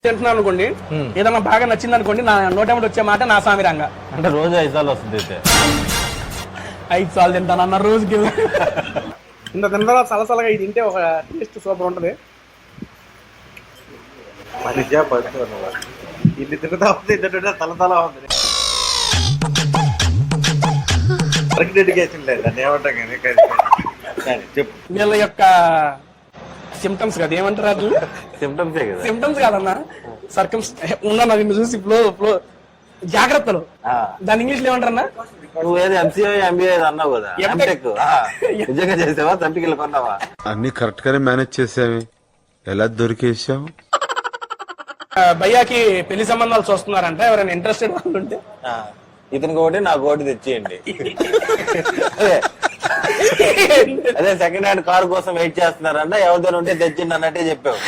తింటున్నాను అనుకోండి, ఏదన్నా బాగా నచ్చింది అనుకోండి, నా నోటెంబడి వచ్చే మాట నా సామిరంగా. అంటే రోజు 5 సార్లు వస్తుంది అయితే 5 సార్లు తింటాను అన్న రోజుకి. ఇంత తిన్న సలసలగా ఇది తింటే ఒక టేస్ట్ సూపర్ ఉంటది. ఇది తింటా ఉంది, తింటుంటే తలతలా ఉంది. డెడికేషన్ లేదు అని ఏమంటాం కానీ చెప్పు. వీళ్ళ యొక్క సిమ్టమ్స్ కదా, ఏమంటారు అది? సిమ్టమ్సే కదా. సిమ్టమ్స్ కాదన్నా, ఉన్నా నిన్ను చూసి ఫ్లో జాగ్రత్తలు. దాని ఇంగ్లీష్ లో ఏమంటారన్నా? నువ్వు ఏదో ఎంసీఏ ఎంబీఏ అన్నావు కదా, ఎంటెక్ నిజంగా చేసావా? చంటికి కొన్నావా? అన్ని కరెక్ట్ గానే మేనేజ్ చేసావి, ఎలా దొరికేసావు? భయ్యాకి పెళ్లి సంబంధాలు చూస్తున్నారంట, ఎవరైనా ఇంట్రెస్టెడ్ వాళ్ళు ఉంటే ఇతనికి ఒకటి నాకు ఒకటి తెచ్చేయండి. అదే సెకండ్ హ్యాండ్ కార్ కోసం వెయిట్ చేస్తున్నారన్న, ఎవరితో ఉంటే తెచ్చిండి అన్నట్టే చెప్పావు.